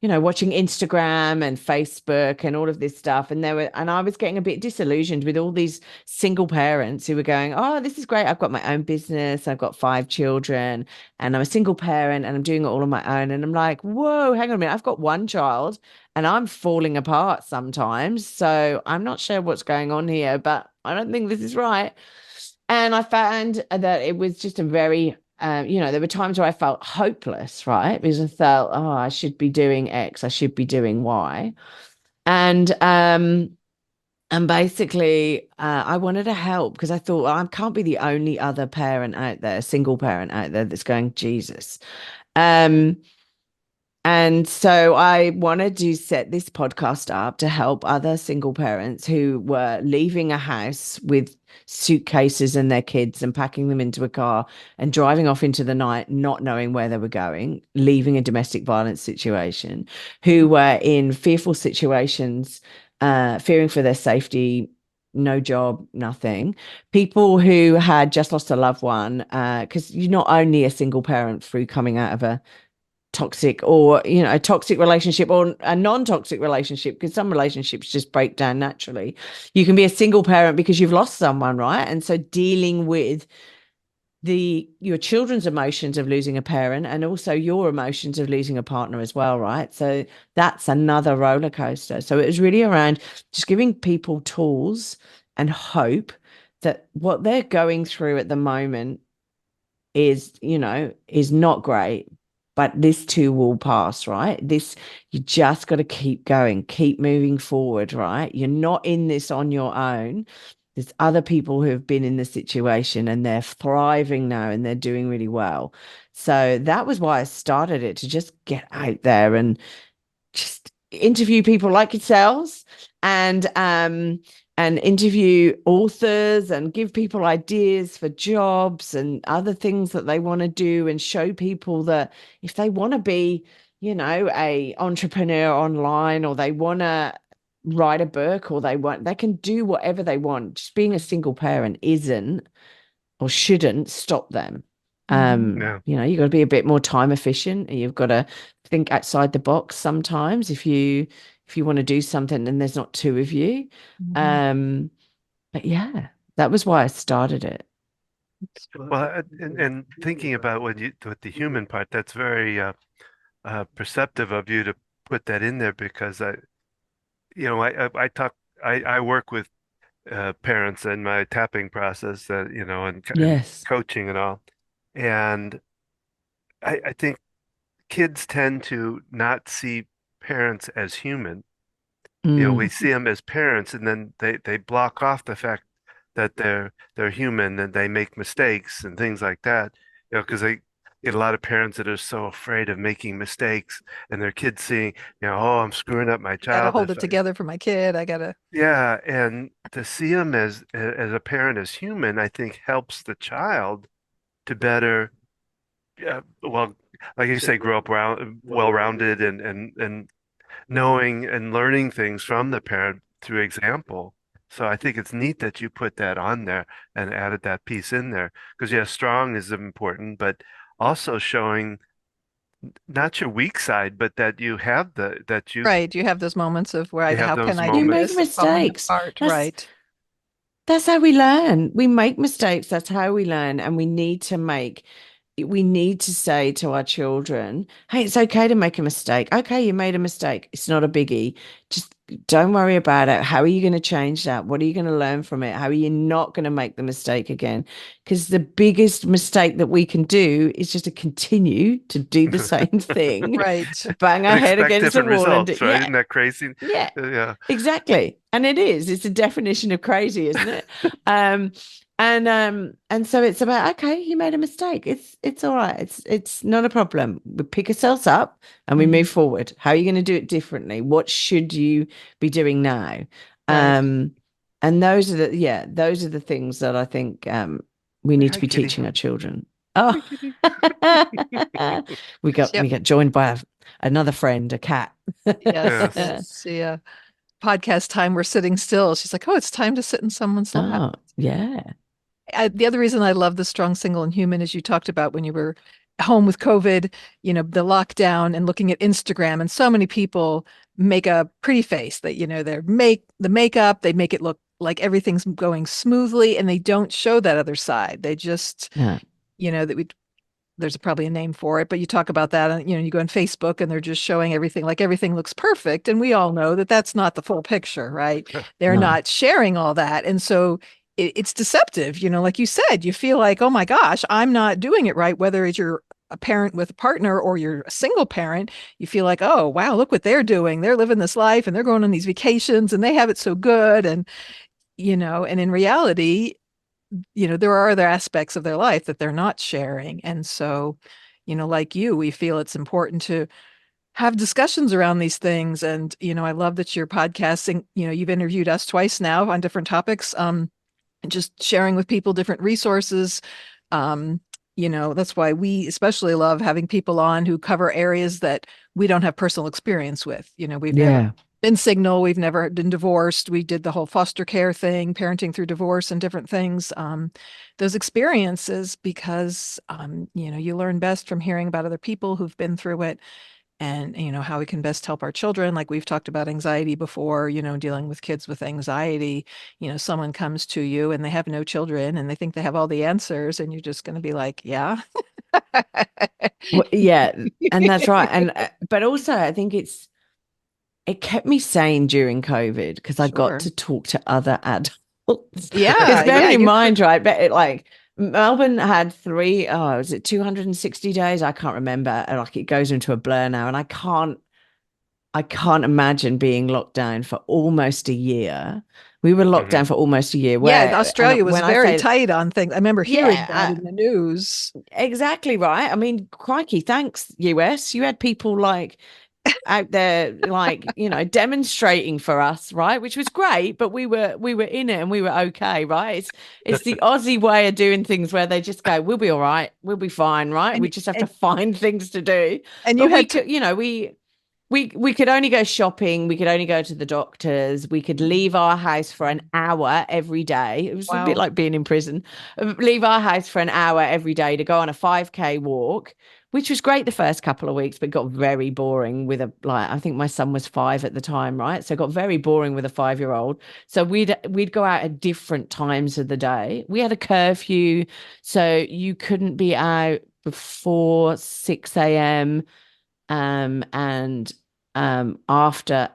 Instagram and Facebook and all of this stuff. And I was getting a bit disillusioned with all these single parents who were going, oh, this is great. I've got my own business. I've got 5 children and I'm a single parent and I'm doing it all on my own. And I'm like, whoa, hang on a minute. I've got 1 child and I'm falling apart sometimes. So I'm not sure what's going on here, but I don't think this is right. And I found that it was just a very there were times where I felt hopeless, right? Because I felt, oh, I should be doing X, I should be doing Y. And basically, I wanted to help, because I thought, well, I can't be the only other parent out there, single parent out there, that's going, Jesus. And so I wanted to set this podcast up to help other single parents who were leaving a house with suitcases and their kids and packing them into a car and driving off into the night, not knowing where they were going, leaving a domestic violence situation, who were in fearful situations, fearing for their safety, no job, nothing. People who had just lost a loved one, because you're not only a single parent through coming out of a toxic, or a toxic relationship or a non-toxic relationship, because some relationships just break down naturally. You can be a single parent because you've lost someone, right? And so dealing with your children's emotions of losing a parent, and also your emotions of losing a partner as well, right? So that's another roller coaster. So it was really around just giving people tools and hope that what they're going through at the moment is not great, but this too will pass, right? You just got to keep going, keep moving forward, right? You're not in this on your own. There's other people who have been in the situation and they're thriving now and they're doing really well. So that was why I started it, to just get out there and just interview people like yourselves, and interview authors and give people ideas for jobs and other things that they want to do, and show people that if they want to be, a entrepreneur online, or they want to write a book, or they can do whatever they want. Just being a single parent isn't, or shouldn't, stop them. Yeah. You've got to be a bit more time efficient, and you've got to think outside the box sometimes if you want to do something and there's not two of you. But yeah, that was why I started it. Well, and thinking about with the human part, that's very perceptive of you to put that in there, because I work with parents in my tapping process, and Yes. coaching and all. And I think kids tend to not see parents as human. We see them as parents, and then they block off the fact that they're human and they make mistakes and things like that. Because they get a lot of parents that are so afraid of making mistakes, and their kids seeing, oh, I'm screwing up my Gotta child. hold it together for my kid. I gotta. Yeah, and to see them as a parent, as human, I think helps the child to better, well, like you say, grow up well-rounded, and knowing and learning things from the parent through example. So I think it's neat that you put that on there and added that piece in there, because yeah, strong is important, but also showing not your weak side, but that you have Right. You have those moments of you where have how those can I You do make moments. this? Falling mistakes. apart. That's Right. that's how we learn. We make mistakes. That's how we learn. And we need to say to our children, hey, it's okay to make a mistake. Okay, you made a mistake. It's not a biggie. Just don't worry about it. How are you going to change that? What are you going to learn from it? How are you not going to make the mistake again? Because the biggest mistake that we can do is just to continue to do the same thing, Right. bang our And head expect against the different wall and results, right? yeah, Isn't that crazy? yeah, Yeah. exactly. And it is. It's a definition of crazy, isn't it? Um, and so it's about, okay, you made a mistake. It's all right. It's not a problem. We pick ourselves up and we move forward. How are you going to do it differently? What should you be doing now? Right. And those are the things that I think we need to Hi, be kitty. teaching our children. Oh, Hi, kitty. we Yep. got joined by another friend, a cat. Yes. Yes. It's the podcast time. We're sitting still. She's like, oh, it's time to sit in someone's lap. Oh, yeah. The other reason I love the strong, single, and human is you talked about when you were home with COVID, the lockdown and looking at Instagram, and so many people make a pretty face that, the makeup, they make it look like everything's going smoothly, and they don't show that other side. They just, Yeah. there's probably a name for it, but you talk about that and, you go on Facebook and they're just showing everything like everything looks perfect. And we all know that that's not the full picture, right? They're No. not sharing all that. And so it's deceptive, like you said, you feel like, oh my gosh, I'm not doing it right. Whether it's you're a parent with a partner or you're a single parent, you feel like, oh, wow, look what they're doing. They're living this life and they're going on these vacations and they have it so good. And, and in reality, there are other aspects of their life that they're not sharing. And so, like you, we feel it's important to have discussions around these things. And, I love that you're podcasting, you've interviewed us twice now on different topics, and just sharing with people different resources. That's why we especially love having people on who cover areas that we don't have personal experience with. We've never Yeah. been single. We've never been divorced. We did the whole foster care thing, parenting through divorce and different things. Those experiences, because, you learn best from hearing about other people who've been through it, and, how we can best help our children. Like we've talked about anxiety before, dealing with kids with anxiety. Someone comes to you and they have no children and they think they have all the answers, and you're just going to be like, yeah. Well, yeah, and that's right. And but also I think it kept me sane during COVID because I got Sure. to talk to other adults. Yeah, Because bearing yeah, in mind, right, but Melbourne had was it 260 days? I can't remember. And, like it goes into a blur now, and I can't imagine being locked down for almost a year. We were locked down for almost a year. yeah. And Australia was when I very say, tight on things. I remember hearing that yeah, in the news. exactly right. I mean, crikey, thanks, US. You had people like out there demonstrating for us, right, which was great, but we were in it and we were okay, right? It's the Aussie way of doing things where they just go, we'll be all right, we'll be fine, right? And We just have to and find things to do. and you But we had could, we could only go shopping, we could only go to the doctors, we could leave our house for an hour every day. It was a bit wow. like being in prison. Leave our house for an hour every day to go on a 5K walk, which was great the first couple of weeks, but got very boring with I think my son was 5 at the time, right? So it got very boring with a 5-year-old. So we'd go out at different times of the day. We had a curfew, so you couldn't be out before 6 a.m. And after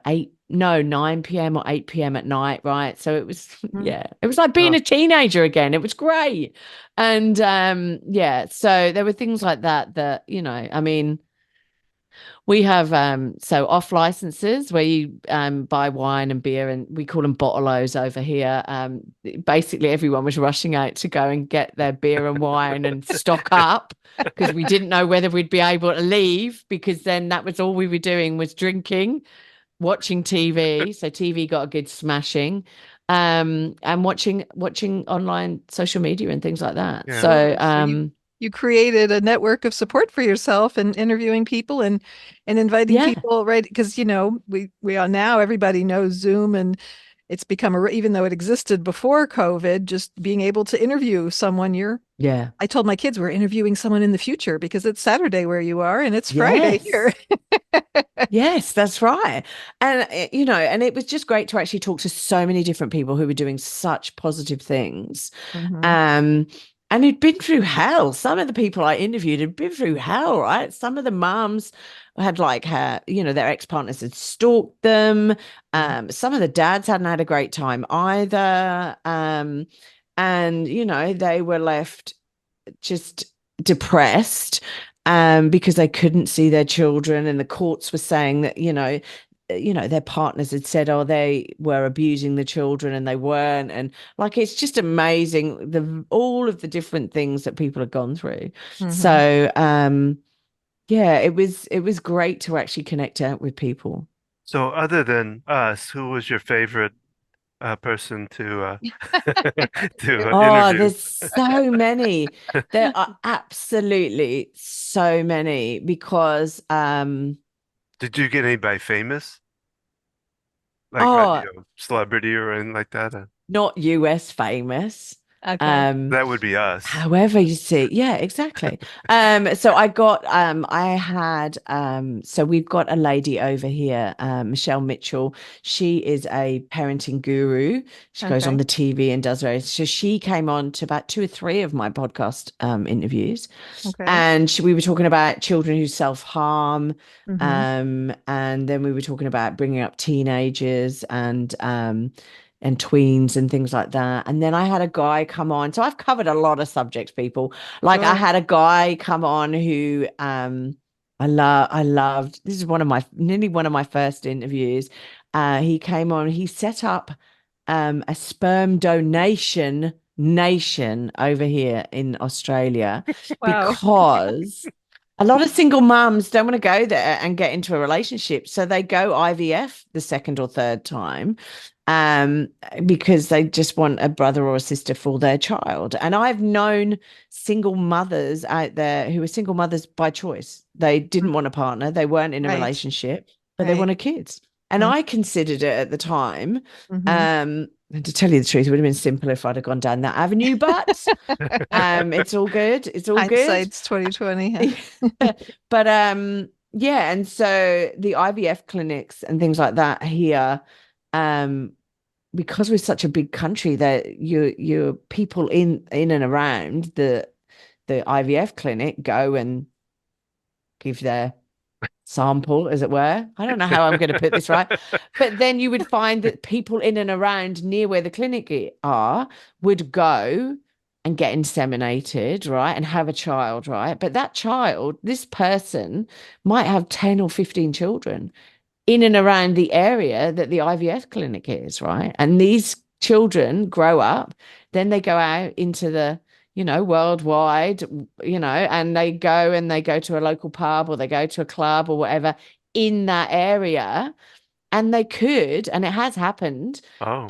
9 p.m. or 8 p.m. at night, right? So it was, Mhm. yeah, it was like being a teenager again. It was great. And yeah, so there were things like that, I mean, we have so off licenses where you buy wine and beer, and we call them bottle-os over here. Basically everyone was rushing out to go and get their beer and wine and stock up because we didn't know whether we'd be able to leave, because then that was all we were doing was drinking, watching TV. So TV got a good smashing, and watching online social media and things like that. Yeah. So So you created a network of support for yourself and interviewing people and inviting yeah, people, right? Because we are now, everybody knows Zoom, and it's become even though it existed before COVID, just being able to interview someone. yeah. I told my kids we're interviewing someone in the future because it's Saturday where you are and it's Friday here. Yes. Yes, that's right. And, and it was just great to actually talk to so many different people who were doing such positive things. Mhm. Um, and who'd been through hell. Some of the people I interviewed had been through hell, right? Some of the mums had their ex-partners had stalked them. Some of the dads hadn't had a great time either. And, they were left just depressed because they couldn't see their children, and the courts were saying that their partners had said, oh, they were abusing the children and they weren't. And like it's just amazing all of the different things that people have gone through. Mhm. So yeah, it was great to actually connect out with people. So other than us, who was your favorite person to Oh, interview? there's so many. There are absolutely so many because Did you get anybody famous, like oh, celebrity or anything like that? not US famous. Okay. Um, That would be us. However you see, yeah, exactly. So so we've got a lady over here, Michelle Mitchell. She is a parenting guru. She goes on Okay. the TV and does those. So she came on to about 2 or 3 of my podcast interviews, Okay. and we were talking about children who self-harm, Mhm. and then we were talking about bringing up teenagers and tweens and things like that. And then I had a guy come on. So I've covered a lot of subjects, people. Like I Sure. had a guy come on who I loved. This is nearly one of my first interviews. He came on, he set up a sperm donation nation over here in Australia Wow. because a lot of single mums don't want to go there and get into a relationship. So they go IVF the second or third time um, because they just want a brother or a sister for their child. And I've known single mothers out there who are single mothers by choice. They didn't want a partner, they weren't in a Right. relationship, but they Right. wanted kids. And I considered it at the time. Mhm. And to tell you the truth, it would have been simpler if I'd have gone down that avenue, but it's all good. It's all good. Hindsight's 2020. But yeah, and so the IVF clinics and things like that here, because we're such a big country, that your people in and around the IVF clinic go and give their sample, as it were. I don't know how I'm going to put this right. But then you would find that people in and around near where the clinic are would go and get inseminated, right? And have a child, right? But that child, this person might have 10 or 15 children in and around the area that the IVF clinic is, right? And these children grow up, then they go out into the, worldwide, and they go to a local pub or they go to a club or whatever in that area. And they could, and it has happened, Oh,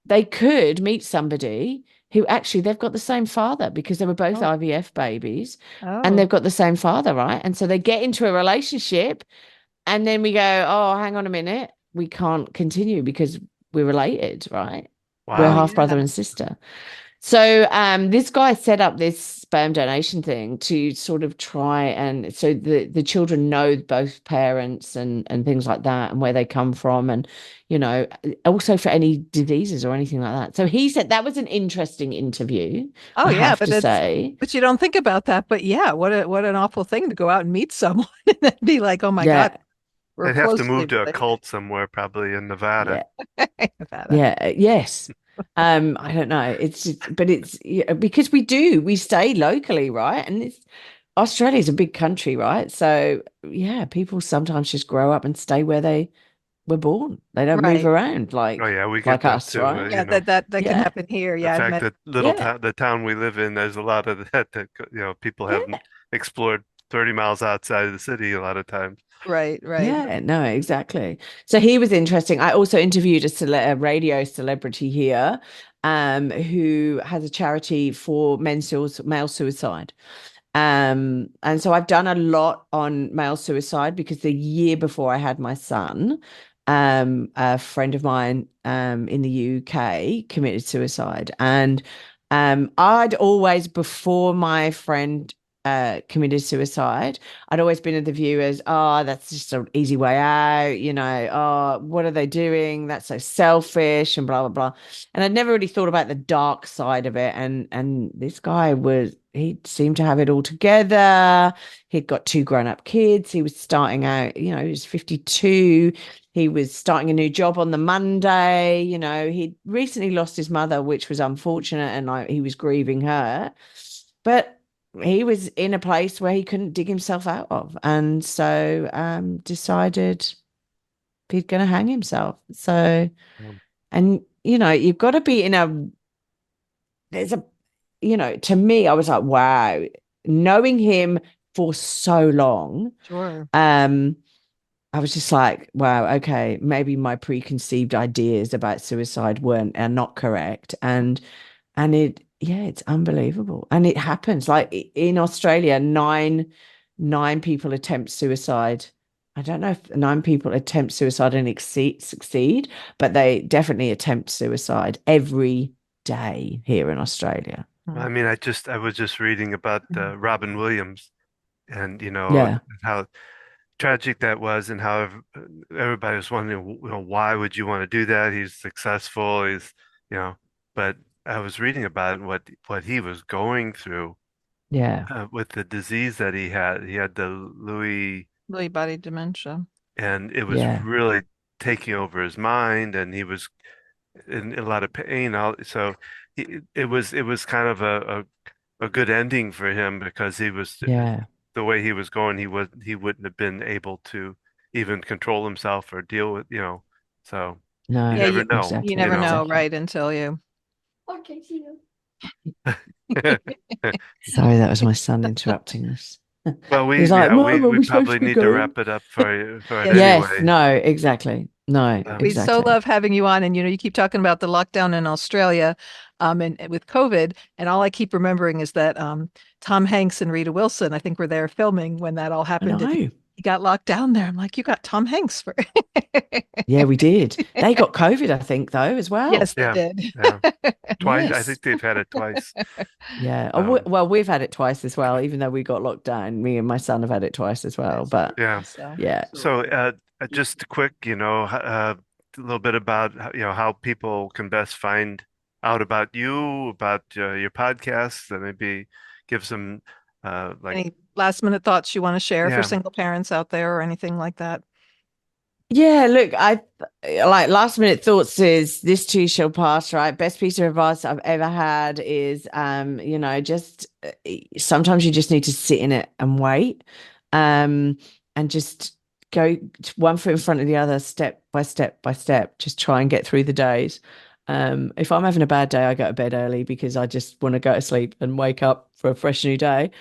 they could meet somebody who actually they've got the same father because they were both Oh. IVF babies and Oh. they've got the same father, right? And so they get into a relationship and then we go, oh, hang on a minute. We can't continue because we're related, right? We're Oh, wow. half brother yeah. and sister. So this guy set up this sperm donation thing to sort of try and so the children know both parents and things like that and where they come from and also for any diseases or anything like that. So he said that was an interesting interview, Oh, I yeah, have but to say. but you don't think about that. But yeah, what an awful thing to go out and meet someone and then be like, oh my God, Yeah, we're They'd have to closely move to a related. cult somewhere, probably in Nevada. yeah. Nevada. Yeah, yes. I don't know. It's just, but it's because we stay locally, right? And it's Australia's a big country, right? So yeah, people sometimes just grow up and stay where they were born. They don't move Right. around Oh yeah, we get like that us, too. right? Yeah, that can Yeah, happen here. The Yeah, I've fact met. that yeah, the town we live in, there's a lot of that people haven't yeah, explored 30 miles outside of the city a lot of times. Right, right. yeah. No, exactly. So he was interesting. I also interviewed a radio celebrity here, who has a charity for male suicide. And so I've done a lot on male suicide because the year before I had my son, a friend of mine in the UK committed suicide. And I'd always, before my friend committed suicide, I'd always been of the view as, oh, that's just an easy way out, oh, what are they doing? That's so selfish and blah, blah, blah. And I'd never really thought about the dark side of it. And this guy he seemed to have it all together. He'd got two grown-up kids. He was starting out, he was 52. He was starting a new job on the Monday. He'd recently lost his mother, which was unfortunate, and he was grieving her. But he was in a place where he couldn't dig himself out of, and so decided he's going to hang himself. So, Um, and you've got to be in a there's a to me, I was like, wow, knowing him for so long, Sure. I was just like, wow, okay, maybe my preconceived ideas about suicide are not correct. And it's unbelievable. And it happens. Like in Australia, nine people attempt suicide. I don't know if nine people attempt suicide and succeed, but they definitely attempt suicide every day here in Australia. Hmm. I mean, I was just reading about Robin Williams and Yeah, how tragic that was and how everybody was wondering, why would you want to do that? He's successful, you know, but I was reading about what he was going through yeah, with the disease that he had. He had the Louis, Lewy body dementia. and it was yeah, really taking over his mind, and he was in a lot of pain. So it was kind of a good ending for him because he was yeah. the way he was going, he wouldn't have been able to even control himself or deal with, so you Yeah, No, never you exactly, never know, exactly. right, until you. Sorry, that was my son interrupting us. Well, He's like, Mom, are we we supposed probably to be need to going? wrap it up for it Yes, Yes, anyway. no, exactly. No, we so exactly. love having you on, and you keep talking about the lockdown in Australia, and with COVID, and all I keep remembering is that Tom Hanks and Rita Wilson, I think, were there filming when that all I happened, and know. he He got locked down there. I'm like, you got Tom Hanks for Yeah, we did. They got COVID, I think, though, as well. Yes, they Yeah. did. Yeah. Twice. I Yes. think they've had it twice. Yeah. Um, Well, we've had it twice as well, even though we got locked down. Me and my son have had it twice as well. But yeah. So yeah. So, just quick, a little bit about how people can best find out about you, about your podcast, and maybe give some like any last minute thoughts you want to share for yeah, single parents out there or anything like that? Yeah, look, I like last minute thoughts is this too shall pass, right? Best piece of advice I've ever had is, just sometimes you just need to sit in it and wait, and just go one foot in front of the other, step by step by step, just try and get through the days. If I'm having a bad day, I go to bed early because I just want to go to sleep and wake up for a fresh new day.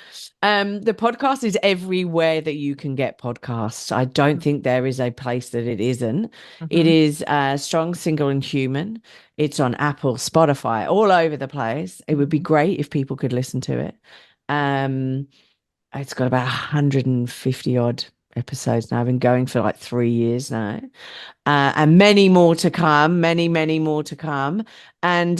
The podcast is everywhere that you can get podcasts. I don't think there is a place that it isn't. It is Strong, Single, and Human. It's on Apple, Spotify, all over the place. It would be great if people could listen to it. It's got about 150 odd episodes now. I've been going for like 3 years now. And many more to come, many more to come. And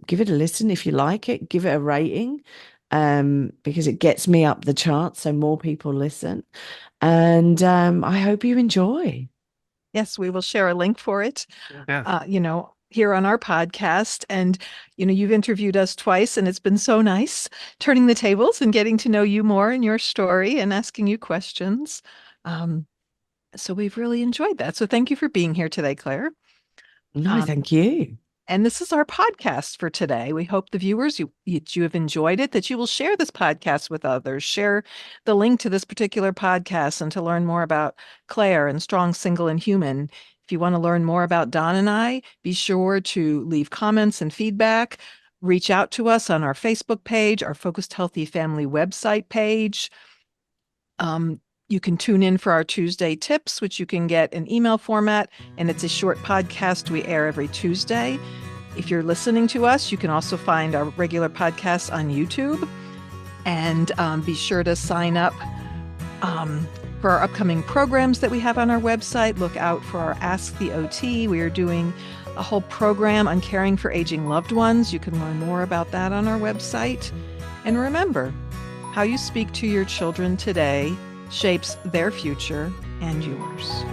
give it a listen if you like it. Give it a rating, because it gets me up the charts so more people listen. And I hope you enjoy. Yes, we will share a link for it. yeah. Here on our podcast. And, you've interviewed us twice, and it's been so nice turning the tables and getting to know you more and your story and asking you questions. So we've really enjoyed that. So thank you for being here today, Claire. No, thank you. And this is our podcast for today. We hope the viewers, you have enjoyed it, that you will share this podcast with others, share the link to this particular podcast, and to learn more about Claire and Strong, Single, and Human. If you want to learn more about Don and I, be sure to leave comments and feedback. Reach out to us on our Facebook page, our Focused Healthy Family website page. You can tune in for our Tuesday tips, which you can get in email format, and it's a short podcast we air every Tuesday. If you're listening to us, you can also find our regular podcasts on YouTube, and be sure to sign up for our upcoming programs that we have on our website. Look out for our Ask the OT. We are doing a whole program on caring for aging loved ones. You can learn more about that on our website. And remember, how you speak to your children today shapes their future and yours.